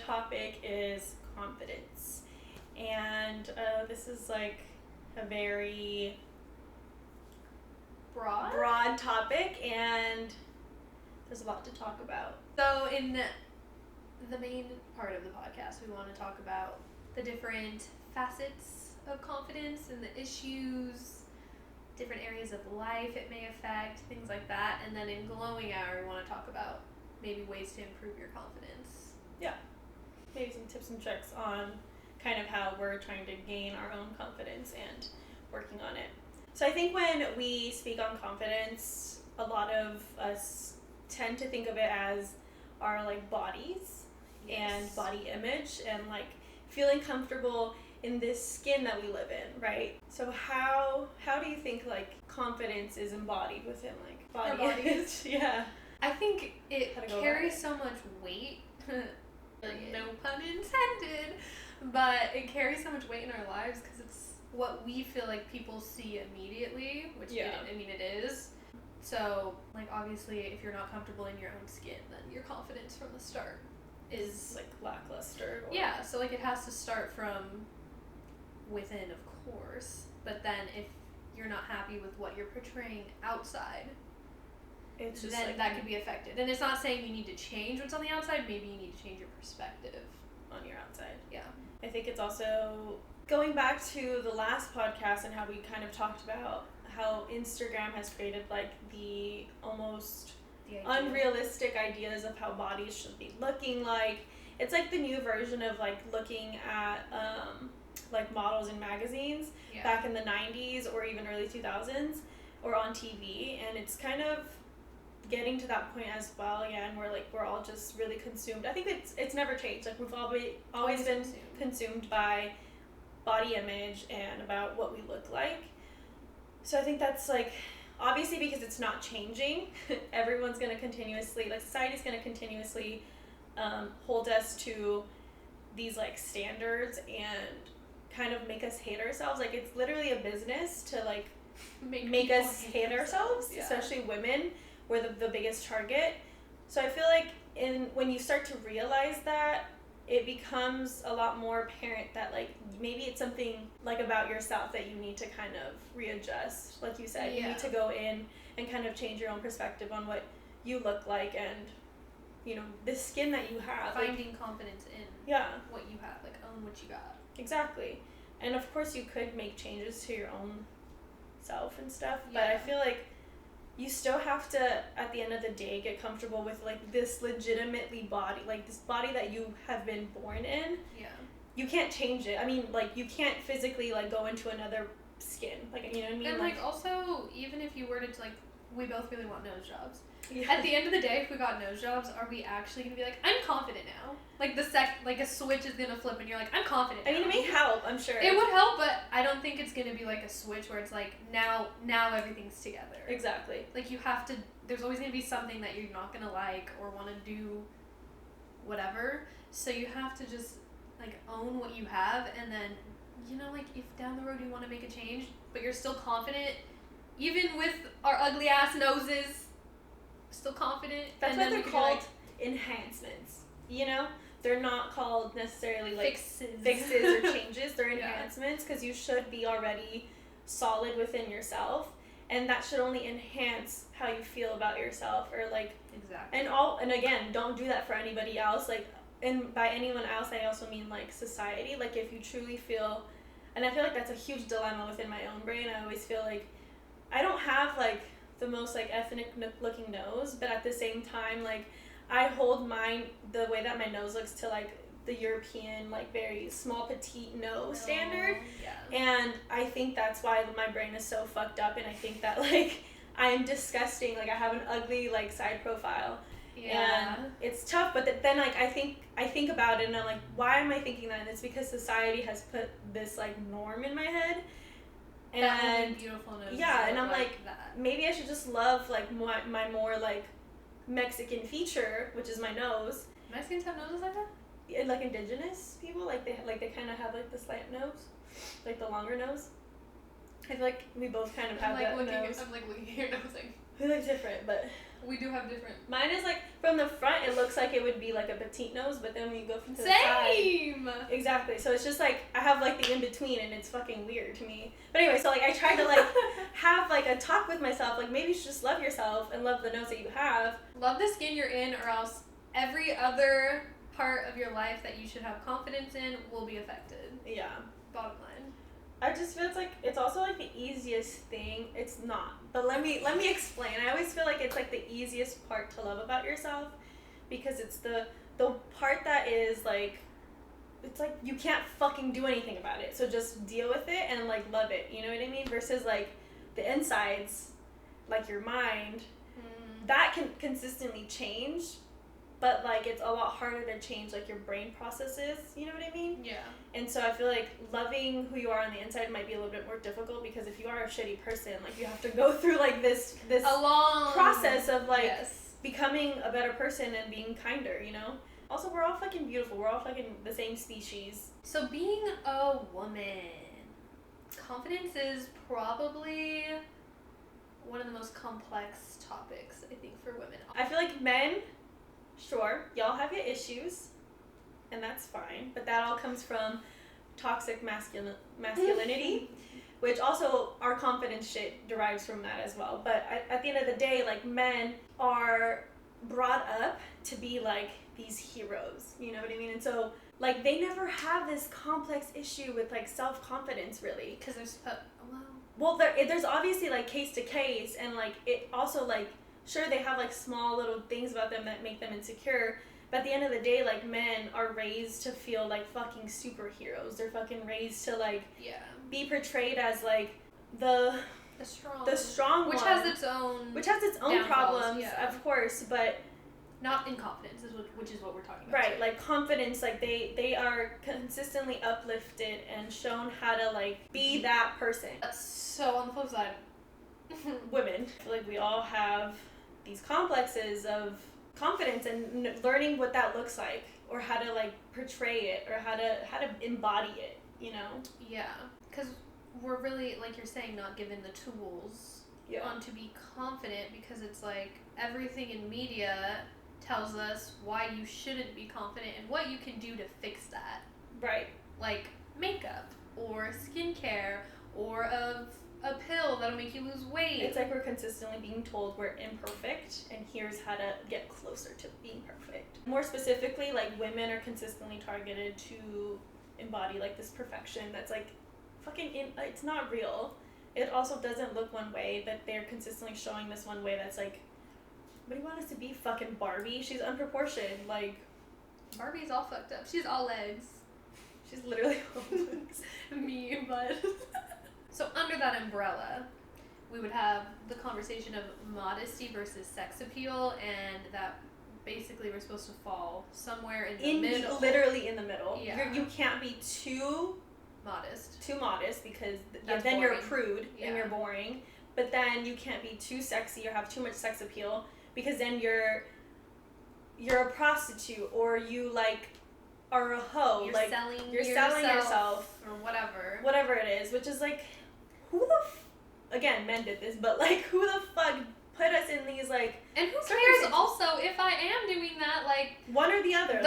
topic is confidence. And this is like a very broad topic, and there's a lot to talk about. So in the main part of the podcast, we want to talk about the different facets of confidence and the issues, different areas of life it may affect, things like that. And then in glowing hour, we want to talk about maybe ways to improve your confidence. Yeah. Maybe some tips and tricks on kind of how we're trying to gain our own confidence and working on it. So I think when we speak on confidence, a lot of us tend to think of it as our like bodies and body image and like feeling comfortable in this skin that we live in, right? So how do you think like confidence is embodied within like body image? Yeah. I think it carries so much weight. No pun intended, but it carries so much weight in our lives because it's what we feel like people see immediately, which it is. So, like, obviously, if you're not comfortable in your own skin, then your confidence from the start is like lackluster. Yeah, so like it has to start from within, of course, but then if you're not happy with what you're portraying outside, it's just then like that could be affected. And it's not saying you need to change what's on the outside, maybe you need to change your perspective on your outside. Yeah. I think it's also going back to the last podcast and how we kind of talked about how Instagram has created like the almost unrealistic ideas of how bodies should be looking like. It's like the new version of like looking at like models in magazines back in the 90s or even early 2000s or on TV, and it's kind of getting to that point as well, and we're all just really consumed. I think it's never changed. Like we've always been consumed by body image and about what we look like. So I think that's like, obviously because it's not changing, everyone's going to continuously, like society's going to continuously hold us to these like standards and kind of make us hate ourselves. Like it's literally a business to like make us hate ourselves, especially women. We're the biggest target. So I feel like when you start to realize that, it becomes a lot more apparent that like maybe it's something like about yourself that you need to kind of readjust. Like you said, you need to go in and kind of change your own perspective on what you look like and, you know, the skin that you have. Finding confidence in what you have, like own what you got. Exactly. And of course you could make changes to your own self and stuff, but I feel like you still have to, at the end of the day, get comfortable with like this legitimately body, like this body that you have been born in. Yeah. You can't change it. I mean, like you can't physically like go into another skin. Like, you know what I mean? And like also, even if you were to like, we both really want nose jobs. Yeah. At the end of the day, if we got nose jobs, are we actually gonna be like, I'm confident now? Like like a switch is gonna flip and you're like, I'm confident now. I mean, it may help, I'm sure. It would help, but I don't think it's gonna be like a switch where it's like, now everything's together. Exactly. Like you have to, there's always gonna be something that you're not gonna like or wanna do whatever. So you have to just like own what you have, and then, you know, like if down the road you wanna make a change, but you're still confident, even with our ugly ass noses, still confident. That's what they're called, enhancements. You know, they're not called necessarily like fixes or changes. They're enhancements because you should be already solid within yourself, and that should only enhance how you feel about yourself, or like and again, don't do that for anybody else. Like, and by anyone else, I also mean like society. Like if you truly feel, and I feel like that's a huge dilemma within my own brain. I always feel like I don't have like the most like ethnic looking nose, but at the same time, like I hold the way that my nose looks to like the European like very small petite nose standard. And I think that's why my brain is so fucked up, and I think that like I am disgusting. Like I have an ugly like side profile. And it's tough, but then like I think about it and I'm like, why am I thinking that? And it's because society has put this like norm in my head. And beautiful nose. And I'm like that. Maybe I should just love like my more like Mexican feature, which is my nose. Mexicans have noses like that? Yeah, like indigenous people, like they kind of have like the slant nose, like the longer nose. I feel like we both kind of have that nose. I'm like looking at your nose like. We look different, but We do have different. Mine is like, from the front, it looks like it would be like a petite nose, but then when you go from the Same! side. Exactly. So it's just like, I have like the in-between, and it's fucking weird to me. But anyway, so like, I tried to like, have like a talk with myself, like maybe you should just love yourself and love the nose that you have. Love the skin you're in, or else every other part of your life that you should have confidence in will be affected. Yeah. Bottom line. I just feel it's also like the easiest thing. It's not, but let me explain. I always feel like it's like the easiest part to love about yourself, because it's the part that is like, it's like you can't fucking do anything about it. So just deal with it and like love it. You know what I mean? Versus like the insides, like your mind, that can consistently change. But, like, it's a lot harder to change, like, your brain processes, you know what I mean? Yeah. And so I feel like loving who you are on the inside might be a little bit more difficult, because if you are a shitty person, like, you have to go through, like, this a long process of, like, becoming a better person and being kinder, you know? Also, we're all fucking beautiful. We're all fucking the same species. So being a woman, confidence is probably one of the most complex topics, I think, for women. I feel like men... Sure, y'all have your issues, and that's fine, but that all comes from toxic masculinity, which also our confidence shit derives from that as well. But at the end of the day, like, men are brought up to be like these heroes, you know what I mean? And so, like, they never have this complex issue with like self-confidence, really. Because there's there's obviously like case to case, and like it also like, sure, they have, like, small little things about them that make them insecure, but at the end of the day, like, men are raised to feel like fucking superheroes. They're fucking raised to, like, be portrayed as, like, the strong which one. has its own problems, yeah. Of course, but... Not in confidence, which is what we're talking about. Right, too. like, confidence, like, they are consistently uplifted and shown how to, like, be that person. So, on the flip side... Women, I feel like we all have... these complexes of confidence and learning what that looks like, or how to like portray it, or how to embody it, you know? Yeah, because we're really, like you're saying, not given the tools on to be confident, because it's like everything in media tells us why you shouldn't be confident and what you can do to fix that. Right. Like makeup or skincare or a pill that'll make you lose weight. It's like we're consistently being told we're imperfect, and here's how to get closer to being perfect. More specifically, like, women are consistently targeted to embody like this perfection that's like fucking it's not real. It also doesn't look one way, but they're consistently showing this one way that's like, what do you want us to be, fucking Barbie? She's unproportioned. Like, Barbie's all fucked up. She's all legs. She's literally all legs. Me, but... So under that umbrella, we would have the conversation of modesty versus sex appeal, and that basically we're supposed to fall somewhere in the middle. Literally in the middle. Yeah. You can't be too modest, because then you're a prude and you're boring. But then you can't be too sexy or have too much sex appeal, because then you're a prostitute, or you like are a hoe. You're selling yourself or whatever. Whatever it is, which is like, who the again, men did this, but like, who the fuck put us in these like... And who cares also if I am doing that, like... One or the other.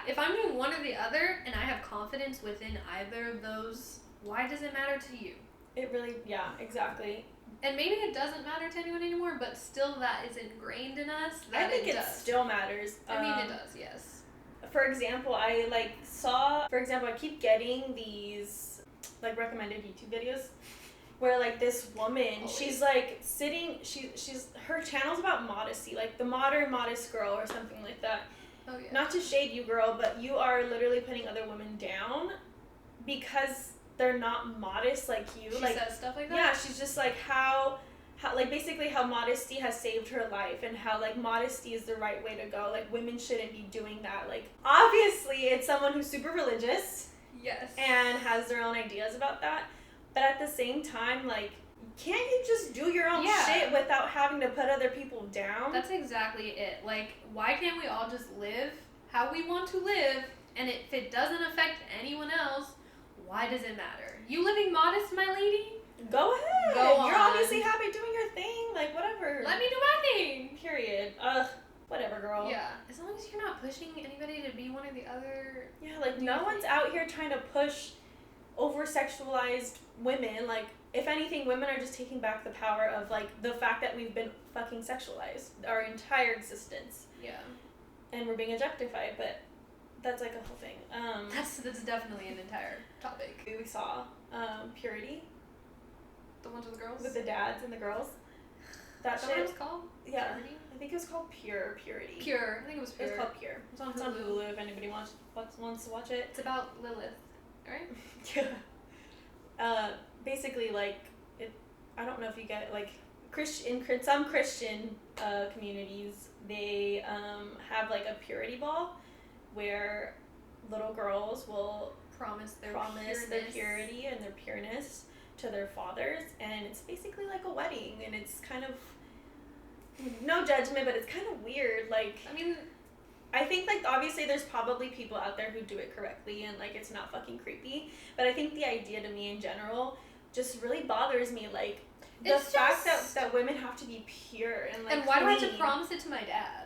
If I'm doing one or the other, and I have confidence within either of those, why does it matter to you? It really, yeah, exactly. And maybe it doesn't matter to anyone anymore, but still that is ingrained in us. I think it still matters. I mean, it does, yes. For example, I keep getting these like recommended YouTube videos where like this woman, she's like sitting, she's her channel's about modesty, like the modern modest girl or something like that. Oh yeah. Not to shade you, girl, but you are literally putting other women down because they're not modest like you. She like, says stuff like that? Yeah, she's just like how like basically how modesty has saved her life, and how like modesty is the right way to go. Like, women shouldn't be doing that. Like, obviously it's someone who's super religious. Yes. And has their own ideas about that. But at the same time, like, can't you just do your own shit without having to put other people down? That's exactly it. Like, why can't we all just live how we want to live, and if it doesn't affect anyone else, why does it matter? You living modest, my lady? Go ahead. Go on. You're obviously happy doing your thing. Like, whatever. Let me do my thing. Period. Whatever, girl. Yeah. As long as you're not pushing anybody to be one or the other. Yeah, like, no one's out here trying to push over-sexualized women. Like, if anything, women are just taking back the power of, like, the fact that we've been fucking sexualized our entire existence. Yeah. And we're being objectified, but that's, like, a whole thing. That's definitely an entire topic. We saw Purity. The ones with the girls? With the dads and the girls. That shit. What it was called? Yeah. Purity? I think it was called Purity. Pure. I think it was Pure. It was called Pure. It's on Hulu if anybody wants to watch it. It's about Lilith, right? Yeah. Basically, like, I don't know if you get, like, some Christian communities, they have, like, a purity ball where little girls will promise their purity and their pureness to their fathers, and it's basically like a wedding, and it's kind of, no judgment, but it's kind of weird. Like, I mean, I think, like, obviously there's probably people out there who do it correctly and, like, it's not fucking creepy, but I think the idea to me in general just really bothers me, like, the fact that women have to be pure and, like, and why do I have to promise it to my dad?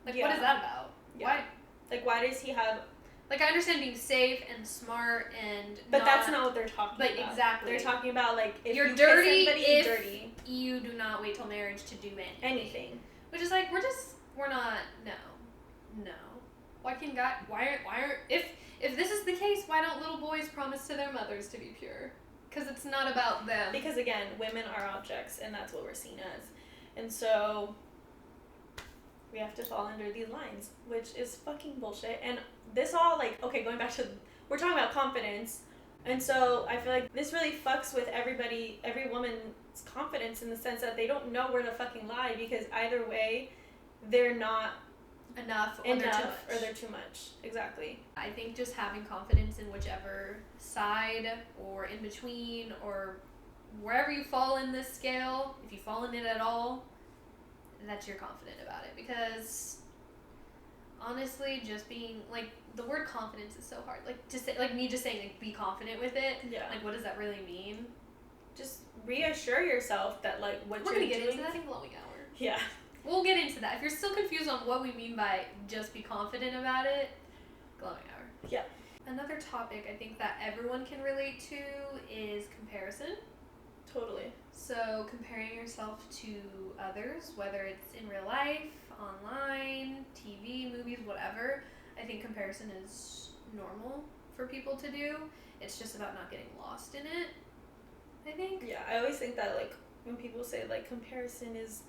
Like, what is that about? Yeah. Why? Like, why does he have... Like, I understand being safe and smart and but that's not what they're talking about. Like, exactly. They're talking about, like, if you're you dirty kiss somebody, you're dirty. You do not wait till marriage to do anything. Which is, like, we're not, no. Why aren't, if this is the case, why don't little boys promise to their mothers to be pure? Because it's not about them. Because, again, women are objects, and that's what we're seen as. And so... we have to fall under these lines, which is fucking bullshit. And this all, like, okay, going back to, we're talking about confidence, and so I feel like this really fucks with every woman's confidence in the sense that they don't know where to fucking lie, because either way, they're not enough or they're too much. Exactly. I think just having confidence in whichever side or in between or wherever you fall in this scale, if you fall in it at all, that you're confident about it. Because honestly, just being, like, the word confidence is so hard. Like, just say, like, me just saying, like, be confident with it. Yeah. Like, what does that really mean? Just reassure yourself that, like, what we're you're gonna get doing... into that in glowing hour. Yeah. We'll get into that. If you're still confused on what we mean by just be confident about it, glowing hour. Yeah. Another topic I think that everyone can relate to is comparison. Totally. So comparing yourself to others, whether it's in real life, online, TV, movies, whatever, I think comparison is normal for people to do. It's just about not getting lost in it, I think. Yeah, I always think that, like, when people say, like, comparison is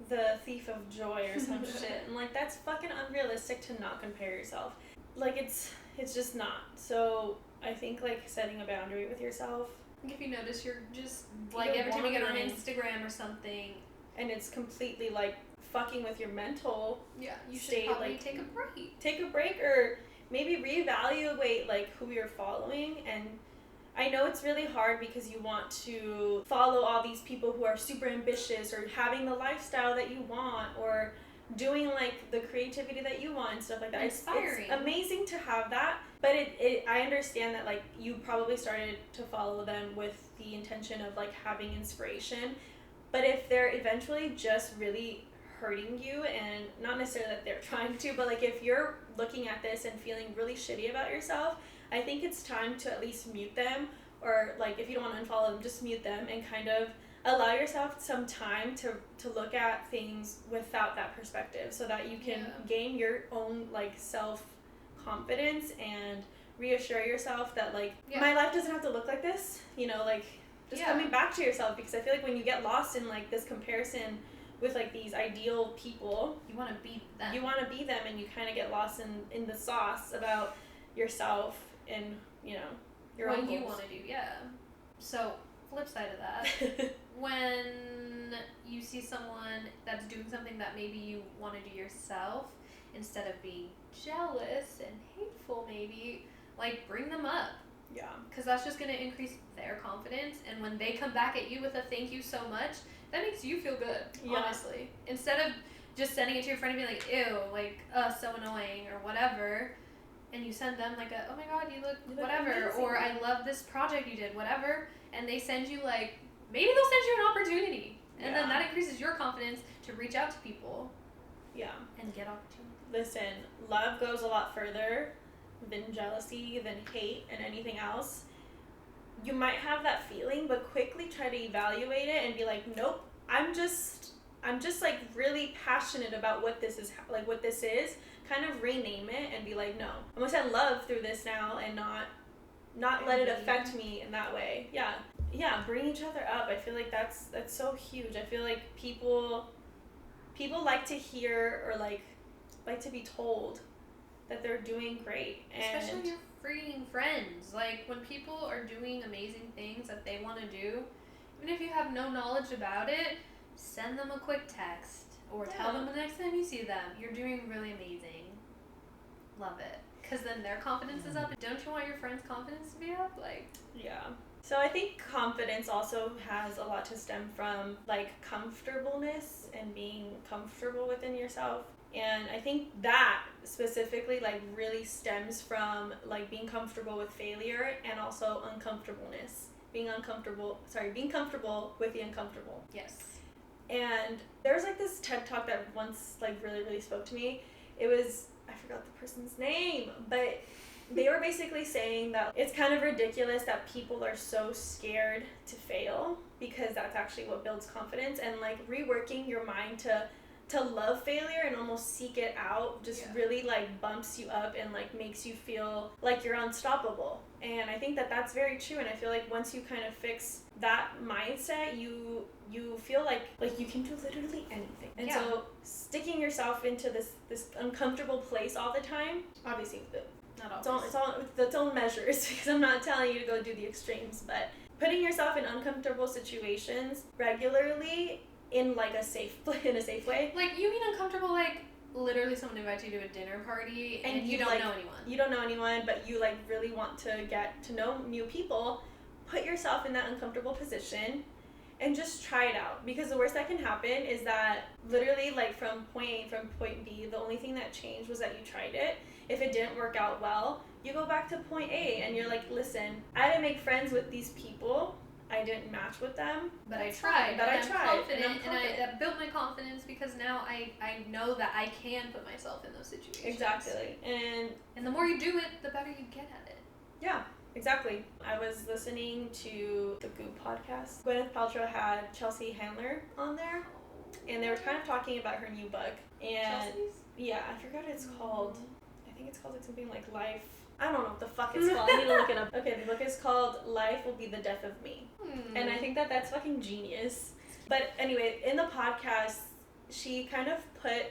the thief of joy or some shit, and, like, that's fucking unrealistic to not compare yourself. Like, it's just not. So I think, like, setting a boundary with yourself. If you notice, you're just, like, every time you get on Instagram or something, and it's completely, like, fucking with your mental you state, should probably like, take a break. Take a break, or maybe reevaluate, like, who you're following. And I know it's really hard because you want to follow all these people who are super ambitious or having the lifestyle that you want or doing, like, the creativity that you want and stuff like that. Inspiring. It's amazing to have that, but I understand that, like, you probably started to follow them with the intention of, like, having inspiration, but if they're eventually just really hurting you, and not necessarily that they're trying to, but, like, if you're looking at this and feeling really shitty about yourself, I think it's time to at least mute them, or, like, if you don't want to unfollow them, just mute them and kind of allow yourself some time to look at things without that perspective, so that you can gain your own, like, self-confidence and reassure yourself that, like, my life doesn't have to look like this, you know, like, just coming back to yourself, because I feel like when you get lost in, like, this comparison with, like, these ideal people, you want to be them. You want to be them, and you kind of get lost in the sauce about yourself and, you know, your own goals. What you want to do, So, flip side of that, when you see someone that's doing something that maybe you want to do yourself, instead of being jealous and hateful maybe, like, bring them up. Yeah. Because that's just going to increase their confidence, and when they come back at you with a thank you so much, that makes you feel good, honestly. Instead of just sending it to your friend and being like, ew, like, so annoying, or whatever, and you send them, like, oh my god, you look whatever, amazing. Or I love this project you did, whatever, and they send you, like, maybe they'll send you an opportunity. And then that increases your confidence to reach out to people. Yeah. And get opportunities. Listen, love goes a lot further than jealousy, than hate, and anything else. You might have that feeling, but quickly try to evaluate it and be like, nope, I'm just like really passionate about what this is, like what this is. Kind of rename it and be like, no, I'm gonna send love through this now and not let it affect me in that way. Yeah, bring each other up. I feel like that's so huge. I feel like people like to hear or like to be told that they're doing great. And especially your freaking friends. Like, when people are doing amazing things that they want to do, even if you have no knowledge about it, send them a quick text or tell them the next time you see them, you're doing really amazing. Love it. Because then their confidence is up. Don't you want your friends' confidence to be up? Like, yeah. So I think confidence also has a lot to stem from like comfortableness and being comfortable within yourself. And I think that specifically like really stems from like being comfortable with failure and also uncomfortableness. Being comfortable with the uncomfortable. yes. And there's like this TED Talk that once like really, really spoke to me. It was, I forgot the person's name, but they were basically saying that it's kind of ridiculous that people are so scared to fail because that's actually what builds confidence, and like reworking your mind to love failure and almost seek it out just really like bumps you up and like makes you feel like you're unstoppable. And I think that that's very true, and I feel like once you kind of fix that mindset, you feel like you can do literally anything. And so sticking yourself into this uncomfortable place all the time, obviously it's all with its own measures, because I'm not telling you to go do the extremes, but putting yourself in uncomfortable situations regularly in like a safe way. Like, you mean uncomfortable, like literally someone invites you to a dinner party and you don't know anyone. You don't know anyone, but you like really want to get to know new people. Put yourself in that uncomfortable position and just try it out, because the worst that can happen is that literally like from point A from point B, the only thing that changed was that you tried it. If it didn't work out well, you go back to point A and you're like, listen, I didn't make friends with these people, I didn't match with them, but I tried. I'm confident. And I built my confidence because now I know that I can put myself in those situations. Exactly. And the more you do it, the better you get at it. Yeah, exactly. I was listening to the Goop podcast. Gwyneth Paltrow had Chelsea Handler on there, and they were kind of talking about her new book. And Chelsea's? Yeah, I forgot what it's called. I think it's called like something like Life. I don't know what the fuck it's called. I need to look it up. Okay, the book is called Life Will Be the Death of Me. And I think that that's fucking genius. But anyway, in the podcast, she kind of put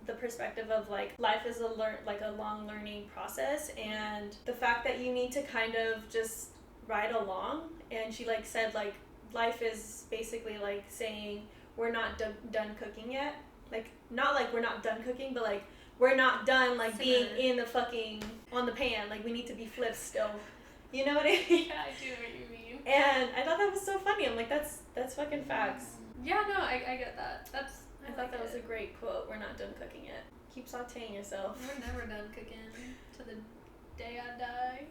the perspective of like life is a long learning process, and the fact that you need to kind of just ride along. And she like said like life is basically like saying we're not done cooking yet. Like, not like we're not done cooking, but like we're not done like being in the fucking on the pan. Like, we need to be flipped still. You know what I mean? Yeah, I do know what you mean. And I thought that was so funny. I'm like, that's fucking facts. Yeah, no, I get that. I thought that was a great quote. We're not done cooking yet. Keep sauteing yourself. We're never done cooking to the day I die.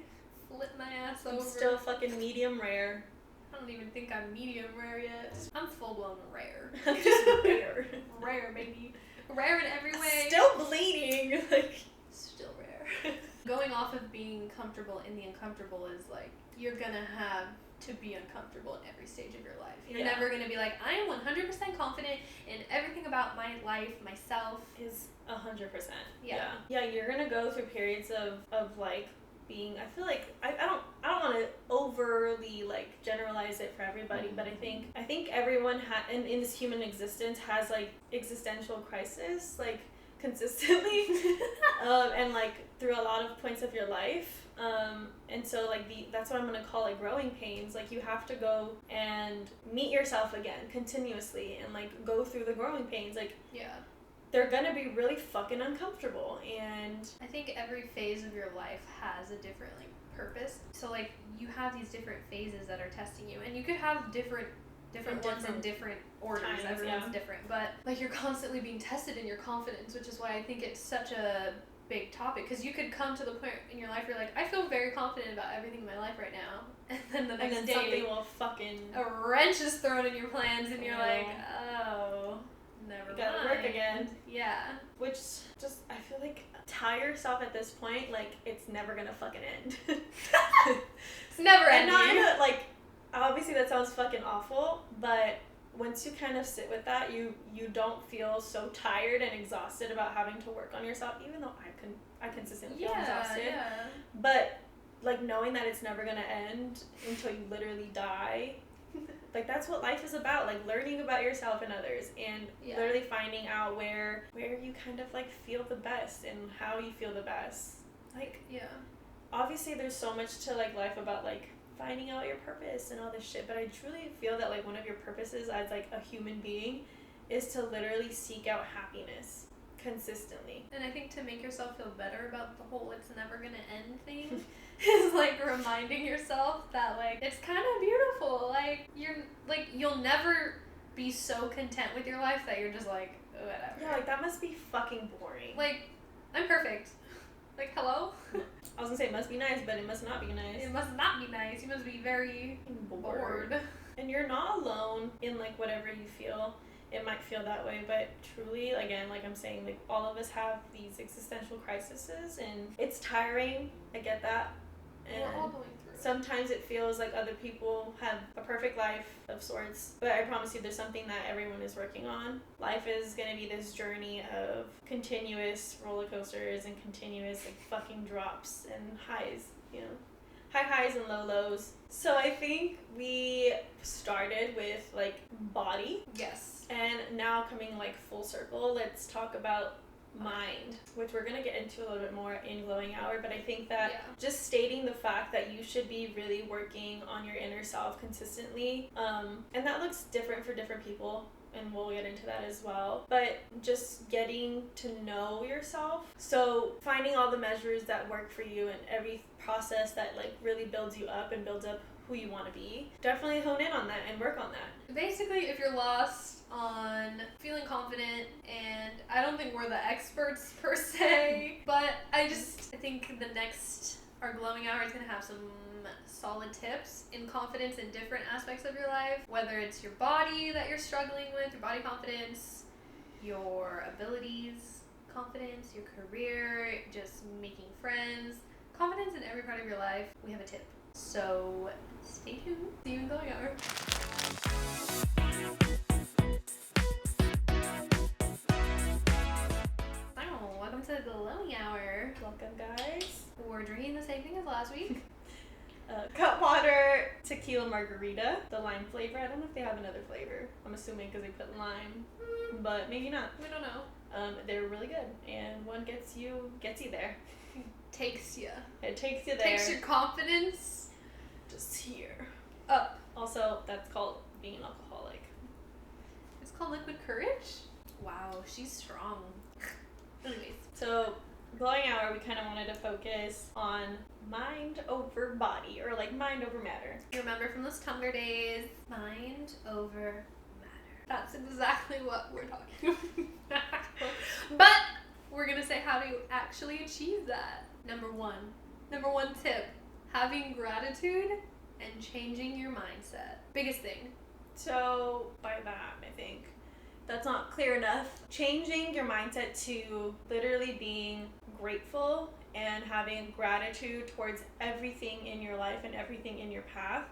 Flip my ass over. I'm still fucking medium rare. I don't even think I'm medium rare yet. I'm full blown rare. I'm just rare. Rare, baby. Rare in every way. Still bleeding. Like, still rare. Going off of being comfortable in the uncomfortable is like, you're gonna have to be uncomfortable in every stage of your life. You're never gonna be like, I am 100% confident in everything about my life, myself. Is 100%. Yeah. Yeah, you're gonna go through periods of like being, I feel like I don't want to overly like generalize it for everybody, but I think everyone in this human existence has like existential crisis like consistently and like through a lot of points of your life, and so like that's what I'm gonna call like growing pains. Like, you have to go and meet yourself again continuously and like go through the growing pains. Like, they're gonna be really fucking uncomfortable. And I think every phase of your life has a different like purpose. So like, you have these different phases that are testing you, and you could have different ones in different orders. Everyone's different, but like, you're constantly being tested in your confidence, which is why I think it's such a big topic, because you could come to the point in your life where you're like, I feel very confident about everything in my life right now, and then the next day something will fucking a wrench is thrown in your plans, and you're like, oh, never mind. Gotta work again. Yeah. Which just, I feel like, tell yourself at this point, like, it's never gonna fucking end. It's never ending. And not like, obviously that sounds fucking awful, but once you kind of sit with that, you don't feel so tired and exhausted about having to work on yourself, even though I consistently feel exhausted. Yeah. But like knowing that it's never gonna end until you literally die, like that's what life is about, like learning about yourself and others, and literally finding out where you kind of like feel the best and how you feel the best. Like obviously there's so much to like life about like finding out your purpose and all this shit, but I truly feel that like one of your purposes as like a human being is to literally seek out happiness consistently. And I think to make yourself feel better about the whole it's never gonna end thing is like reminding yourself that like it's kind of beautiful, like you'll never be so content with your life that you're just like whatever. Yeah, like that must be fucking boring. Like I'm perfect. Like, hello? I was gonna say it must be nice, but it must not be nice. It must not be nice. You must be very bored. And you're not alone in, like, whatever you feel. It might feel that way, but truly, again, like I'm saying, like, all of us have these existential crises, and it's tiring. I get that. And we're all going through it. Sometimes it feels like other people have a perfect life of sorts, but I promise you there's something that everyone is working on. Life is going to be this journey of continuous roller coasters and continuous like fucking drops and highs, you know, high highs and low lows. So I think we started with like body. Yes. And now coming like full circle, let's talk about mind, which we're going to get into a little bit more in Glowing Hour, but I think that just stating the fact that you should be really working on your inner self consistently, and that looks different for different people, and we'll get into that as well, but just getting to know yourself, so finding all the measures that work for you and every process that like really builds you up and builds up who you want to be, definitely hone in on that and work on that. Basically, if you're lost on feeling confident, and I don't think we're the experts per se, but I think our Glowing Hour is going to have some solid tips in confidence in different aspects of your life, whether it's your body that you're struggling with, your body confidence, your abilities confidence, your career, just making friends, confidence in every part of your life. We have a tip. So stay tuned. See you in Glowing Hour. Welcome to the Glowing Hour. Welcome, guys. We're drinking the same thing as last week. Cutwater tequila margarita, the lime flavor. I don't know if they have another flavor. I'm assuming because they put lime, but maybe not. We don't know. They're really good, and one gets you there. Takes you. It takes you there. Takes your confidence just here. Up. Also, that's called being an alcoholic. It's called liquid courage? Wow, she's strong. Anyways. So, Glowing Hour, we kind of wanted to focus on mind over body, or like mind over matter. You remember from those Tumblr days? Mind over matter. That's exactly what we're talking about. But we're going to say how to actually achieve that. Number one tip, having gratitude and changing your mindset. Biggest thing. So, by that, I think that's not clear enough. Changing your mindset to literally being grateful and having gratitude towards everything in your life and everything in your path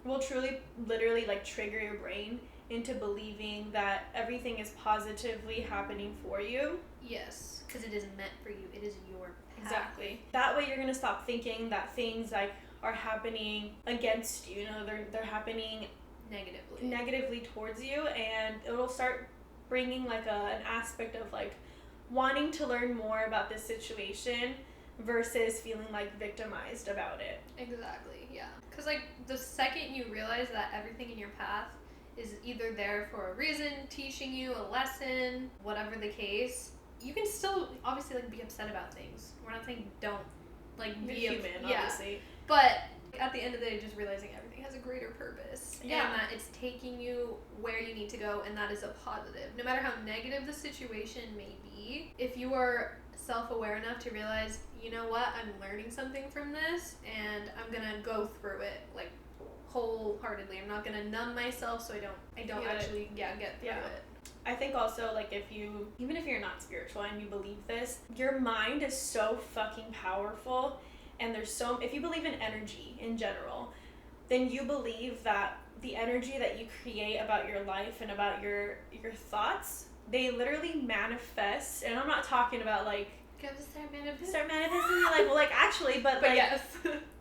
will truly, literally like trigger your brain into believing that everything is positively happening for you. Yes, because it is meant for you. It is your path. Exactly. That way you're going to stop thinking that things like are happening against you. You know, they're happening negatively towards you, and it'll start bringing like an aspect of like wanting to learn more about this situation versus feeling like victimized about it. Exactly, yeah. Because like the second you realize that everything in your path is either there for a reason, teaching you a lesson, whatever the case, you can still obviously like be upset about things. We're not saying don't like be human, obviously. But at the end of the day, just realizing everything has a greater purpose. Yeah. And that it's taking you where you need to go, and that is a positive. No matter how negative the situation may be, if you are self-aware enough to realize, you know what, I'm learning something from this, and I'm gonna go through it, like, wholeheartedly. I'm not gonna numb myself so I don't actually get through it. I think also, like, even if you're not spiritual and you believe this, your mind is so fucking powerful, and if you believe in energy in general, then you believe that the energy that you create about your life and about your thoughts, they literally manifest. And I'm not talking about, like, start manifesting your life. Well, like, actually, but like, yes.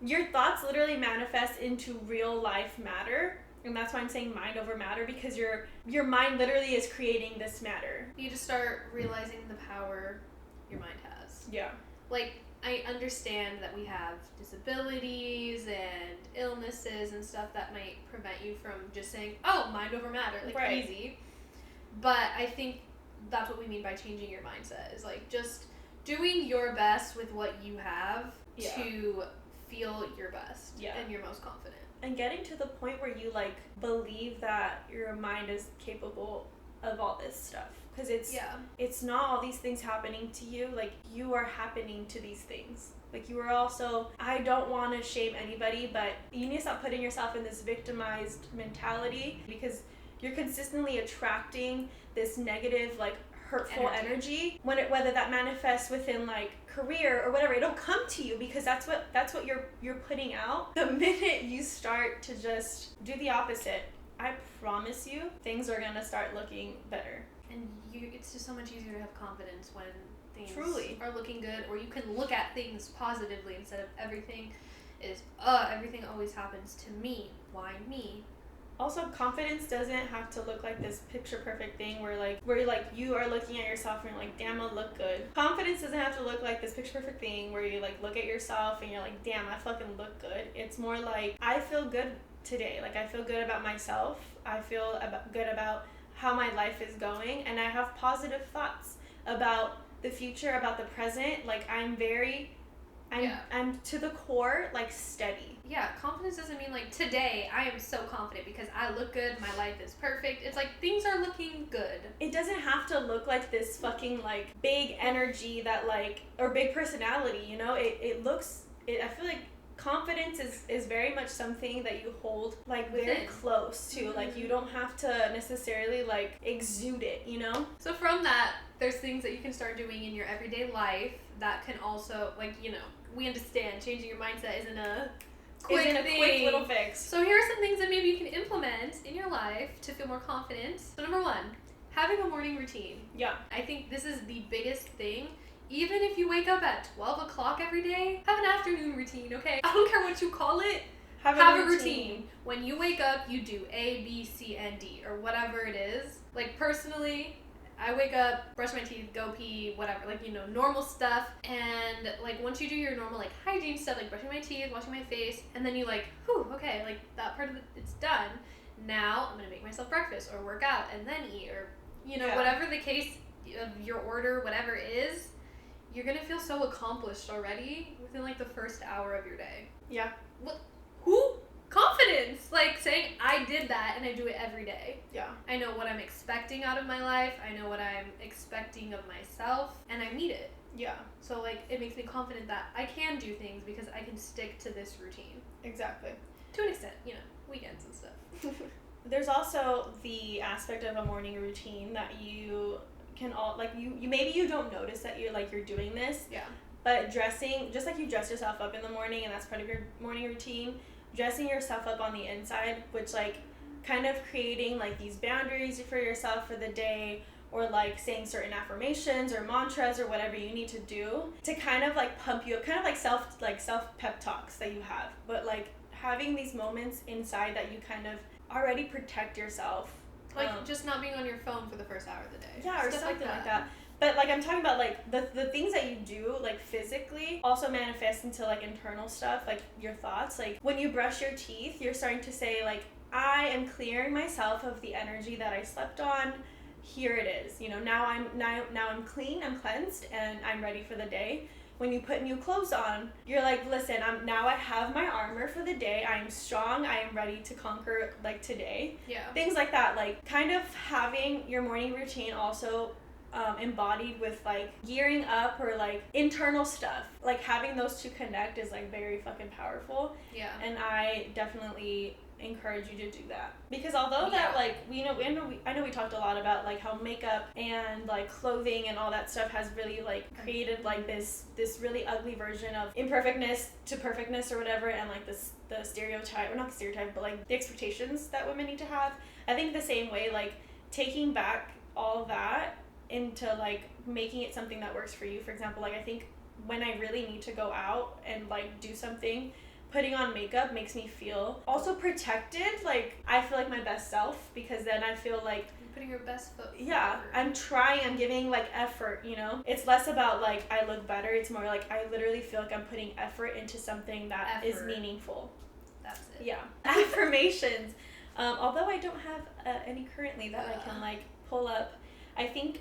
your thoughts literally manifest into real life matter. And that's why I'm saying mind over matter, because your mind literally is creating this matter. You just start realizing the power your mind has. Yeah. Like, I understand that we have disabilities and illnesses and stuff that might prevent you from just saying, oh, mind over matter, like, right. Easy. But I think that's what we mean by changing your mindset, is, like, just doing your best with what you have to feel your best and your most confident. And getting to the point where you, like, believe that your mind is capable of all this stuff. Because it's not all these things happening to you. Like, you are happening to these things. Like, you are also, I don't want to shame anybody, but you need to stop putting yourself in this victimized mentality, because you're consistently attracting this negative, like, hurtful energy. Whether that manifests within, like, career or whatever, it'll come to you, because that's what you're putting out. The minute you start to just do the opposite, I promise you, things are gonna start looking better. And it's just so much easier to have confidence when things truly are looking good, or you can look at things positively instead of everything always happens to me. Why me? Also, confidence doesn't have to look like this picture perfect thing where you are looking at yourself and you're like, damn, I look good. Confidence doesn't have to look like this picture perfect thing where you, like, look at yourself and you're like, damn, I fucking look good. It's more like, I feel good today. Like, I feel good about myself. I feel good about how my life is going, and I have positive thoughts about the future, about the present. Like, I'm to the core, like, steady. Yeah, confidence doesn't mean, like, today I am so confident because I look good, my life is perfect. It's like, things are looking good. It doesn't have to look like this fucking, like, big energy that, like, or big personality, you know? I feel like confidence is very much something that you hold, like, very close to. Mm-hmm. Like, you don't have to necessarily, like, exude it, you know? So from that, there's things that you can start doing in your everyday life that can also, like, you know, we understand changing your mindset isn't a quick little fix. So here are some things that maybe you can implement in your life to feel more confident. So number 1, having a morning routine. Yeah. I think this is the biggest thing. Even if you wake up at 12 o'clock every day, have an afternoon routine, okay? I don't care what you call it. Have a routine. When you wake up, you do A, B, C, and D, or whatever it is. Like, personally, I wake up, brush my teeth, go pee, whatever, like, you know, normal stuff. And, like, once you do your normal, like, hygiene stuff, like brushing my teeth, washing my face, and then you, like, whew, okay, like, that part of it's done. Now I'm gonna make myself breakfast or work out and then eat, or, you know, whatever the case of your order, whatever it is, you're gonna feel so accomplished already within, like, the first hour of your day. Yeah. What? Who? Confidence! Like, saying, I did that and I do it every day. Yeah. I know what I'm expecting out of my life. I know what I'm expecting of myself. And I meet it. Yeah. So, like, it makes me confident that I can do things because I can stick to this routine. Exactly. To an extent, you know, weekends and stuff. There's also the aspect of a morning routine that you can maybe you don't notice that you're doing this. Yeah. But dressing, just like you dress yourself up in the morning and that's part of your morning routine, dressing yourself up on the inside, which, like, kind of creating, like, these boundaries for yourself for the day, or, like, saying certain affirmations or mantras or whatever you need to do to kind of, like, pump you up, kind of like self pep talks that you have, but, like, having these moments inside that you kind of already protect yourself. Like, just not being on your phone for the first hour of the day. Yeah, or something like that. But, like, I'm talking about, like, the things that you do, like, physically also manifest into, like, internal stuff, like, your thoughts. Like, when you brush your teeth, you're starting to say, like, I am clearing myself of the energy that I slept on. Here it is. You know, now I'm clean, I'm cleansed, and I'm ready for the day. When you put new clothes on, you're like, listen, I have my armor for the day. I am strong. I am ready to conquer, like, today. Yeah. Things like that. Like, kind of having your morning routine also embodied with like gearing up or like internal stuff. Like having those two connect is like very fucking powerful. Yeah. And I definitely encourage you to do that, because although that like I know we talked a lot about like how makeup and like clothing and all that stuff has really like created like this really ugly version of imperfectness to perfectness or whatever, and like the stereotype, or not the stereotype, but like the expectations that women need to have. I think the same way, like taking back all that into like making it something that works for you. For example, like I think when I really need to go out and like do something, putting on makeup makes me feel also protected. Like I feel like my best self, because then I feel like you're putting your best foot forward. Yeah, I'm giving like effort, you know? It's less about like I look better, it's more like I literally feel like I'm putting effort into something that is meaningful. That's it. Yeah. Affirmations. Although I don't have any currently that I can like pull up. I think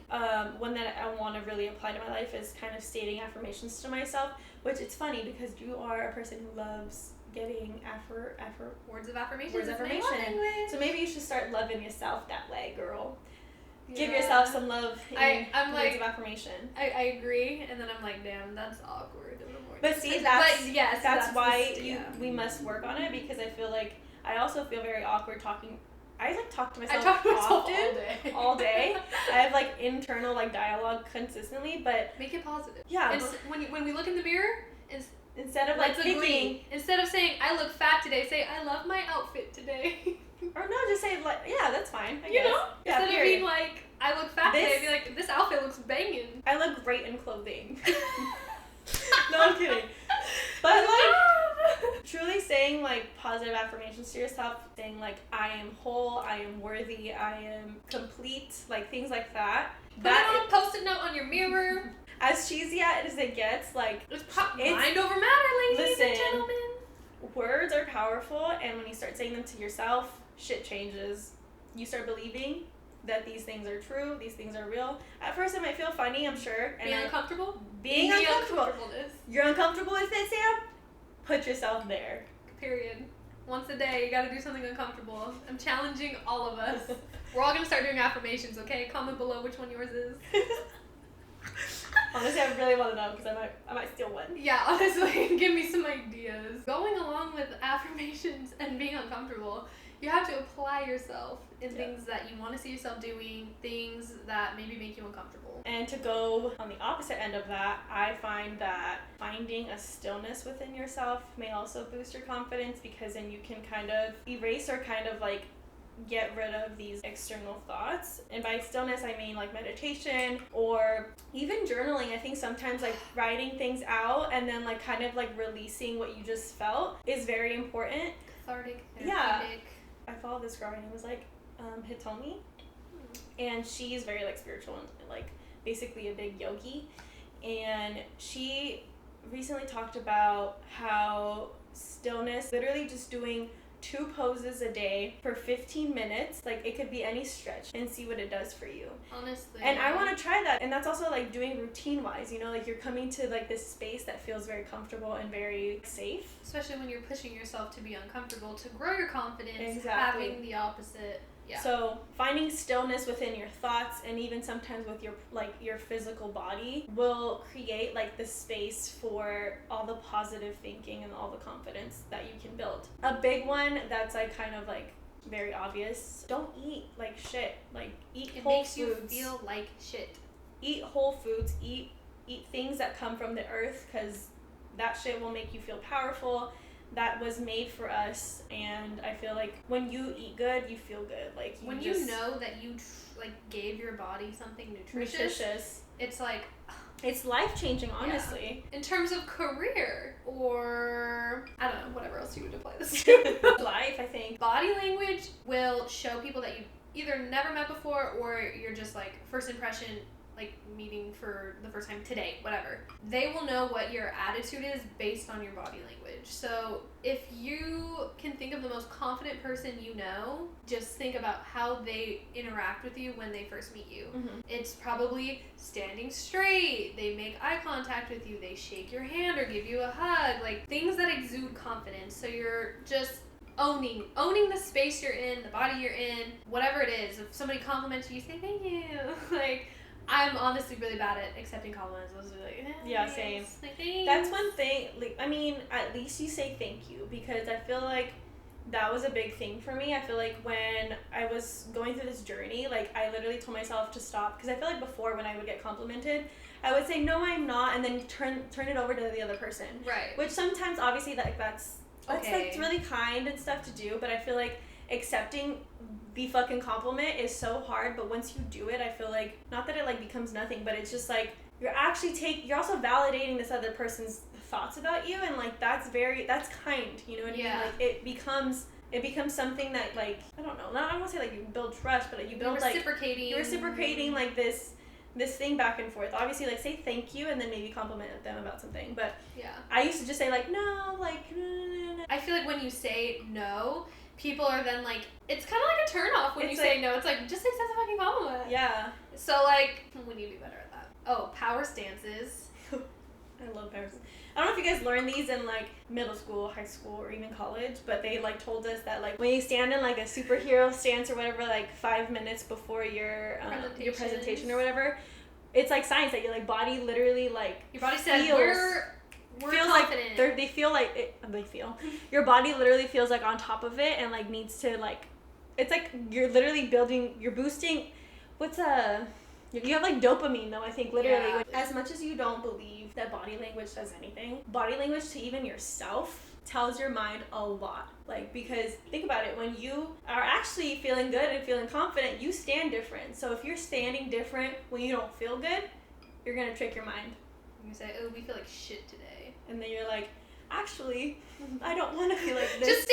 one that I want to really apply to my life is kind of stating affirmations to myself, which it's funny because you are a person who loves getting words of affirmation. So maybe you should start loving yourself that way, girl. Yeah. Give yourself some love in I'm words like, of affirmation. I agree, and then I'm like, damn, that's awkward in the morning. But see, that's why we must work on it, because I feel like I also feel very awkward talking. I like talk to myself often, all day. I have like internal like dialogue consistently, but make it positive. Yeah. When we look in the mirror, instead of like picking, instead of saying I look fat today, say I love my outfit today. Or no, just say like, yeah, that's fine. I you guess. know, yeah, instead of being like I look fat today, be like this outfit looks banging. I look great in clothing. No, I'm kidding. But like truly saying like positive affirmations to yourself, saying like I am whole, I am worthy, I am complete, like things like that. Put it on a post-it note on your mirror. As cheesy as it gets, like it's mind over matter, ladies and gentlemen. Words are powerful, and when you start saying them to yourself, shit changes. You start believing that these things are true, these things are real. At first it might feel funny, I'm sure. Being uncomfortable? Being uncomfortable. You're uncomfortable with it, Sam? Put yourself there. Period. Once a day, you gotta do something uncomfortable. I'm challenging all of us. We're all gonna start doing affirmations, okay? Comment below which one yours is. Honestly, I really want to know, because I might steal one. Yeah, honestly, give me some ideas. Going along with affirmations and being uncomfortable, you have to apply yourself in things that you want to see yourself doing, things that maybe make you uncomfortable. And to go on the opposite end of that, I find that finding a stillness within yourself may also boost your confidence, because then you can kind of erase or kind of like get rid of these external thoughts. And by stillness, I mean like meditation or even journaling. I think sometimes like writing things out and then like kind of like releasing what you just felt is very important. Cathartic, therapeutic. Yeah. I followed this girl, her name was like Hitomi, and she's very like spiritual and like basically a big yogi, and she recently talked about how stillness, literally just doing 2 poses a day for 15 minutes, like it could be any stretch, and see what it does for you. Honestly. And I want to try that. And that's also like doing routine wise, you know, like you're coming to like this space that feels very comfortable and very safe. Especially when you're pushing yourself to be uncomfortable, to grow your confidence. Exactly. Having the opposite. Yeah. So finding stillness within your thoughts, and even sometimes with your physical body, will create like the space for all the positive thinking and all the confidence that you can build. A big one that's like kind of like very obvious: don't eat like shit. Like eat whole foods. It makes you feel like shit. Eat whole foods. Eat things that come from the earth, because that shit will make you feel powerful. That was made for us, and I feel like when you eat good, you feel good. Like when you know that you gave your body something nutritious, it's like it's life changing, honestly. Yeah. In terms of career, or I don't know, whatever else you would apply this to. Life, I think. Body language will show people that you either never met before, or you're just like first impression, like meeting for the first time today, whatever. They will know what your attitude is based on your body language. So if you can think of the most confident person you know, just think about how they interact with you when they first meet you. Mm-hmm. It's probably standing straight, they make eye contact with you, they shake your hand or give you a hug, like things that exude confidence. So you're just owning the space you're in, the body you're in, whatever it is. If somebody compliments you, say thank you. Like I'm honestly really bad at accepting compliments. I was like, yeah, same. Like, that's one thing. Like, I mean, at least you say thank you, because I feel like that was a big thing for me. I feel like when I was going through this journey, like, I literally told myself to stop, because I feel like before, when I would get complimented, I would say, no, I'm not, and then turn it over to the other person. Right. Which sometimes, obviously, that's okay. like really kind and stuff to do, but I feel like accepting the fucking compliment is so hard. But once you do it, I feel like, not that it like becomes nothing, but it's just like you're also validating this other person's thoughts about you, and like that's kind, you know what I mean? Like it becomes something that, like, I don't want to say like you build trust, but like you build you're reciprocating like this thing back and forth. Obviously, like, say thank you and then maybe compliment them about something. But yeah, I used to just say like no, like no. I feel like when you say no, people are then like, it's kind of like a turn off when you say no. It's like, just accept the fucking compliment. Yeah. So like, we need to be better at that. Oh, power stances. I love power stances. I don't know if you guys learned these in like middle school, high school, or even college, but they like told us that like when you stand in like a superhero stance or whatever, like 5 minutes before your presentation or whatever, it's like science that your like body literally like your body says we're feels confident. Like they feel your body literally feels like on top of it and like needs to like, it's like you're literally boosting you have like dopamine though, I think, literally. Yeah. As much as you don't believe that body language does anything, body language to even yourself tells your mind a lot. Like, because think about it, when you are actually feeling good and feeling confident, you stand different. So if you're standing different when you don't feel good, you're gonna trick your mind. You're gonna say, oh, we feel like shit today. And then you're like, actually, I don't want to feel like this. Just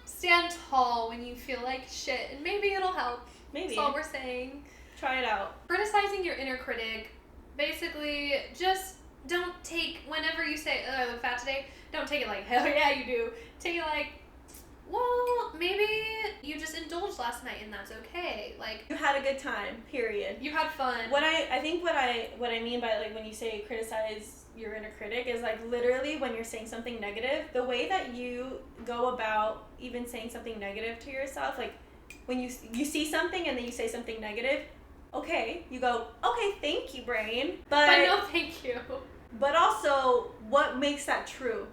stand tall when you feel like shit, and maybe it'll help. Maybe. That's all we're saying. Try it out. Criticizing your inner critic. Basically, just don't take, whenever you say, oh, I look fat today, don't take it like, hell yeah, you do. Take it like, well, maybe you just indulged last night and that's okay. Like, you had a good time, period. You had fun. What I mean by like when you say criticize your inner critic is like literally when you're saying something negative, the way that you go about even saying something negative to yourself, like when you see something and then you say something negative, okay, you go, okay, thank you, brain. But no thank you. But also, what makes that true?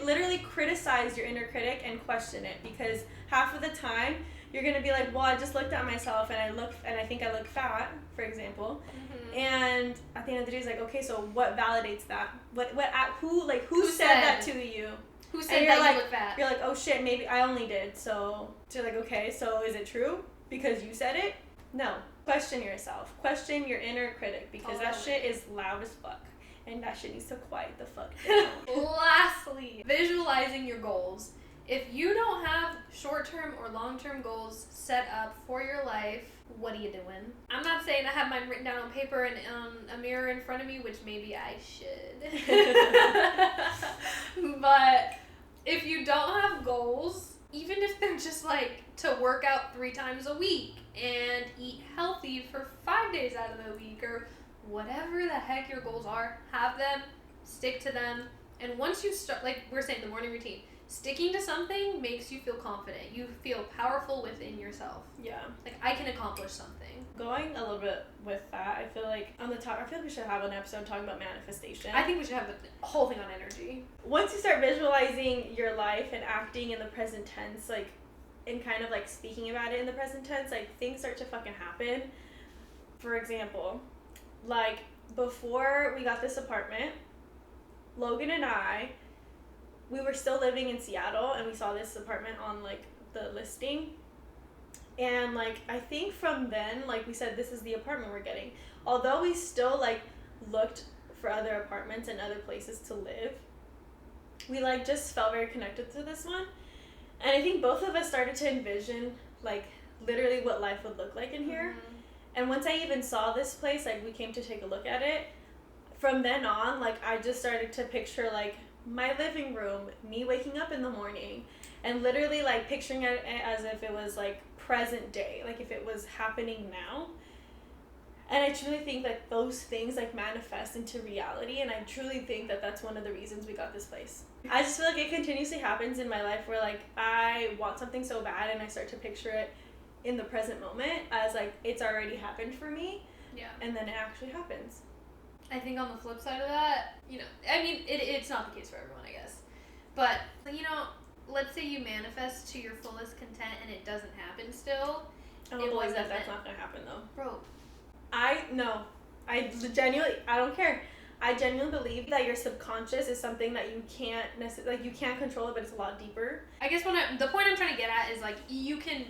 Literally criticize your inner critic and question it, because half of the time you're gonna be like, well, I just looked at myself and I think I look fat, for example. Mm-hmm. And at the end of the day, it's like, okay, so what validates that? Who said that to you? Who said that you look fat? You're like, oh shit, maybe I only did. So you're like, okay, so is it true because you said it? No. Question yourself. Question your inner critic, because that shit is loud as fuck. And that shit needs to quiet the fuck down. Lastly, visualizing your goals. If you don't have short-term or long-term goals set up for your life, what are you doing? I'm not saying I have mine written down on paper and a mirror in front of me, which maybe I should. But if you don't have goals, even if they're just like to work out 3 times a week and eat healthy for 5 days out of the week, or whatever the heck your goals are, have them, stick to them. And once you start, like we're saying, the morning routine, sticking to something makes you feel confident. You feel powerful within yourself. Yeah. Like, I can accomplish something. Going a little bit with that, I feel like I feel like we should have an episode talking about manifestation. I think we should have the whole thing on energy. Once you start visualizing your life and acting in the present tense, like, and kind of like speaking about it in the present tense, like, things start to fucking happen. For example, like, before we got this apartment, Logan and I, we were still living in Seattle, and we saw this apartment on, like, the listing. And, like, I think from then, like, we said, this is the apartment we're getting. Although we still, like, looked for other apartments and other places to live, we, like, just felt very connected to this one. And I think both of us started to envision, like, literally what life would look like in here. Mm-hmm. And once I even saw this place, like, we came to take a look at it, from then on, like, I just started to picture, like, my living room, me waking up in the morning, and literally, like, picturing it as if it was, like, present day, like, if it was happening now. And I truly think that those things, like, manifest into reality, and I truly think that that's one of the reasons we got this place. I just feel like it continuously happens in my life where, like, I want something so bad, and I start to picture it in the present moment as, like, it's already happened for me. Yeah. And then it actually happens. I think on the flip side of that, I mean, it's not the case for everyone, I guess. But, let's say you manifest to your fullest content and it doesn't happen still. I don't believe that's not going to happen, though. Bro. I don't care. I genuinely believe that your subconscious is something that you can't necessarily, you can't control it, but it's a lot deeper. I guess the point I'm trying to get at is, you can,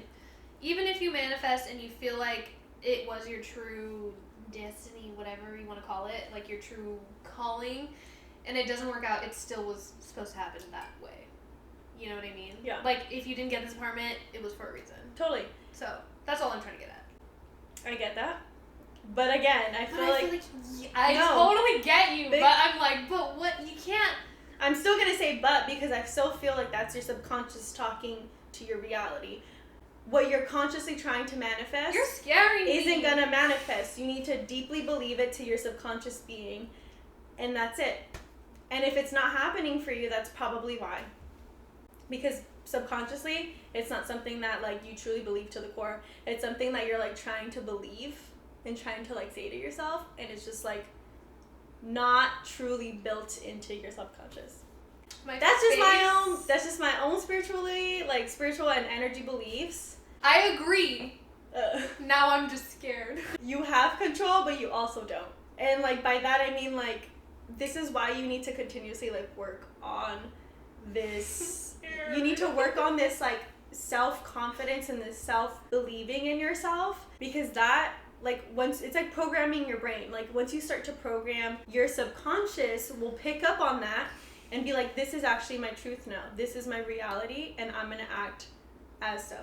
even if you manifest and you feel like it was your true destiny, whatever you want to call it, your true calling, and it doesn't work out, it still was supposed to happen that way. You know what I mean? Yeah. If you didn't get this apartment, it was for a reason. Totally. So, that's all I'm trying to get at. I get that. But again, I feel like I totally get you, but I'm like, but what? You can't. I'm still going to say but because I still feel like that's your subconscious talking to your reality. What you're consciously trying to manifest You're scaring me. Isn't going to manifest. You need to deeply believe it to your subconscious being, and that's it. And if it's not happening for you, that's probably why. Because subconsciously, it's not something that you truly believe to the core. It's something that you're trying to believe and trying to say to yourself, and it's just not truly built into your subconscious. That's just my own spiritual and energy beliefs. I agree. Now I'm just scared. You have control, but you also don't. And by that I mean this is why you need to continuously work on this. You need to work on this self-confidence and this self-believing in yourself, because that once it's programming your brain. Once you start to program, your subconscious will pick up on that and be this is actually my truth now. This is my reality, and I'm gonna act as so.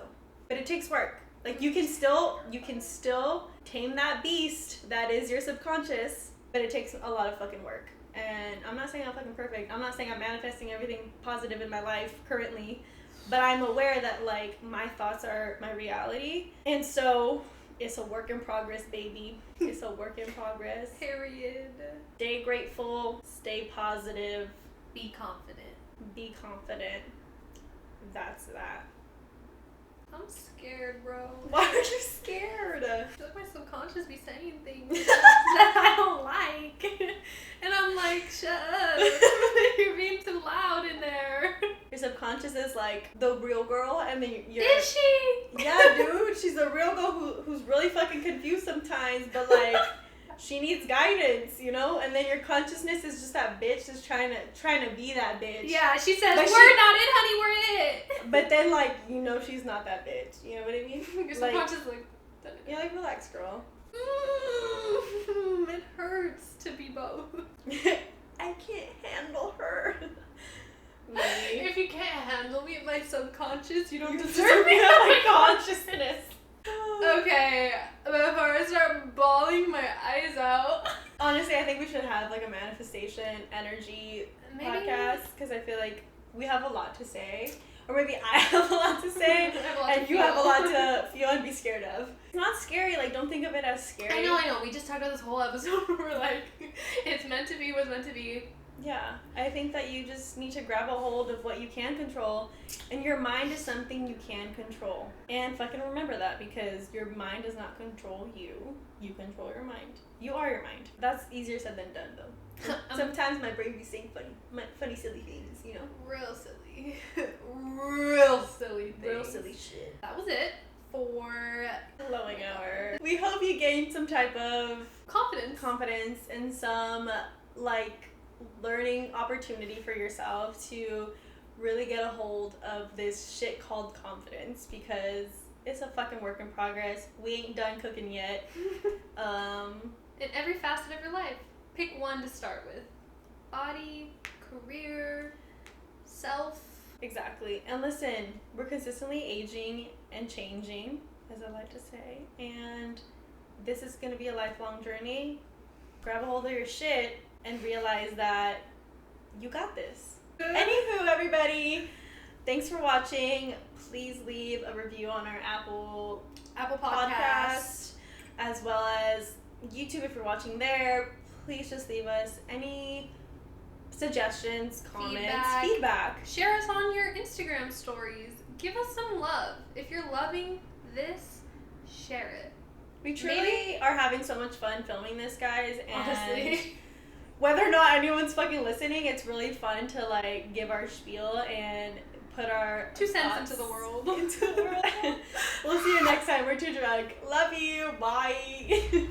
But it takes work. You can still tame that beast that is your subconscious, but it takes a lot of fucking work. And I'm not saying I'm fucking perfect. I'm not saying I'm manifesting everything positive in my life currently, but I'm aware that my thoughts are my reality, and so it's a work in progress, baby. It's a work in progress. Period. Stay grateful. Stay positive. Be confident. Be confident. That's that. I'm scared, bro. Why are you scared? I feel my subconscious be saying things that I don't like. And I'm shut up. You're being too loud in there. Your subconscious is the real girl, and then you're... Is she? Yeah, dude. She's a real girl who's really fucking confused sometimes, but she needs guidance, and then your consciousness is just that bitch that's trying to be that bitch. Yeah, she says, we're not it, honey, we're it. But then, she's not that bitch. You know what I mean? Your subconscious you're relax, girl. It hurts to be both. I can't handle her. If you can't handle me, my subconscious, you don't deserve me my consciousness. Okay, before I start bawling my eyes out. Honestly, I think we should have a manifestation energy podcast, because I feel we have a lot to say. Or maybe I have a lot to say, and you have a lot to feel and be scared of. It's not scary. Don't think of it as scary. I know. We just talked about this whole episode where we're it's meant to be what's meant to be. Yeah. I think that you just need to grab a hold of what you can control, and your mind is something you can control. And fucking remember that, because your mind does not control you. You control your mind. You are your mind. That's easier said than done, though. Sometimes my brain be saying funny, silly things, Real silly. Real silly things. Real silly shit. That was it for Glowing Hour. We hope you gained some type of confidence and some learning opportunity for yourself to really get a hold of this shit called confidence, because it's a fucking work in progress. We ain't done cooking yet. In every facet of your life. Pick one to start with. Body, career, self. Exactly. And listen, we're consistently aging and changing, as I like to say, and this is going to be a lifelong journey. Grab a hold of your shit and realize that you got this. Anywho, everybody, thanks for watching. Please leave a review on our Apple podcast, as well as YouTube if you're watching there. Please just leave us any suggestions, comments, feedback. Share us on your Instagram stories. Give us some love. If you're loving this, share it. We truly are having so much fun filming this, guys, and honestly, whether or not anyone's fucking listening, it's really fun to like give our spiel and put our 2 cents into the world. We'll see you next time. We're too drunk. Love you. Bye.